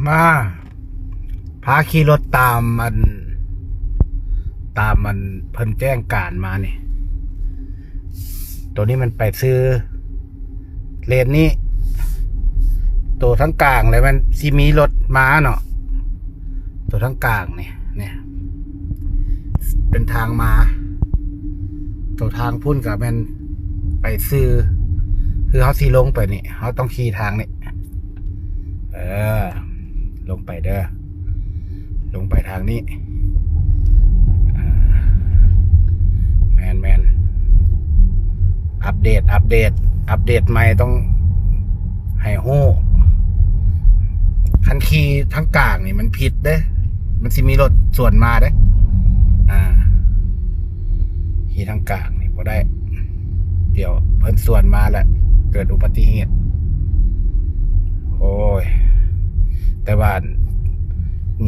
มาพาขี่รถตามมันเพิ่นแจ้งการมานี่ตัวนี้มันไปซื้อเลนนี้ตัวทั้งกลางเลยมันสิมีรถม้าเนาะตัวทั้งกลางเนี่ยเป็นทางมาตัวทางพุ่นกับมันไปซื้อคือเขาสิลงไปนี่เขาต้องขี่ทางนี่ลงไปเด้อลงไปทางนี้แมนอัปเดตใหม่ต้องให้ฮู้คันขี่ทั้งกลางนี่มันผิดเด้มันสิมีรถสวนมาเด้ขี่ทั้งกลางนี่บ่ได้เดี๋ยวเพิ่นสวนมาแหละเกิดอุบัติเหตุโอ้ยแต่ว่า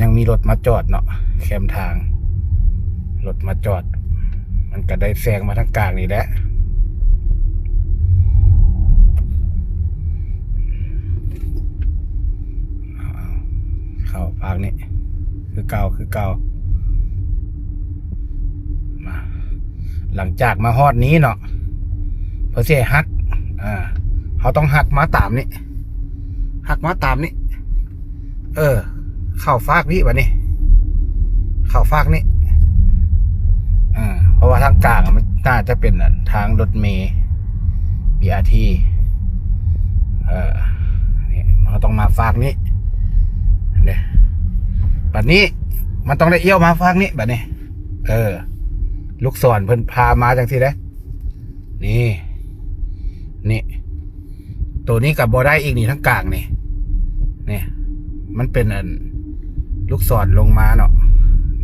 ยังมีรถมาจอดเนาะแคมทางรถมาจอดมันก็ได้แซงมาทั้งกลางนี่แหละเข้าภาคนี้คือเก่ามาหลังจากมาฮอดนี้เนาะเพื่อเสียฮักเขาต้องหักมาตามนี้เข้าฟากพี่วะนี่เข้าฟากนี้เพราะว่าทางกลางมันน่าจะเป็นทางรถเมล์ BRT นี่เราต้องมาฟากนี้เนี่ยบัดนี้มันต้องได้เอี้ยวมาฟากนี้บัดนี้ลูกศรเพิ่นพามาจังสิเด้นี่ตัวนี้กับบ่ได้อีกนี่ทั้งกลางนี่มันเป็นลูกศรลงมาเนาะ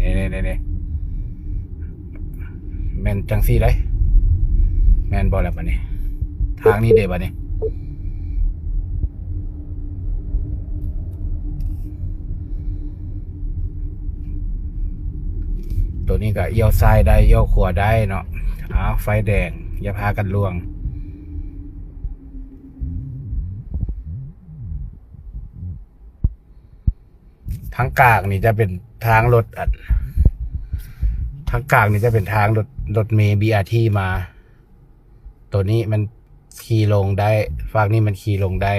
นี่แมนจังซี่ได้แมนบ่แล้วบัดนี้ทางนี้เด้บัดนี้ตัวนี้ก็เอี้ยวซ้ายได้เอี้ยวขวาได้เนาะไฟแดงอย่าพากันล่วงทางกลางนี่จะเป็นทางรถทางกลางนี่จะเป็นทางรถเมล์ BRT มาตัวนี้มันขี่ลงได้ฝั่งนี้มันขี่ลงได้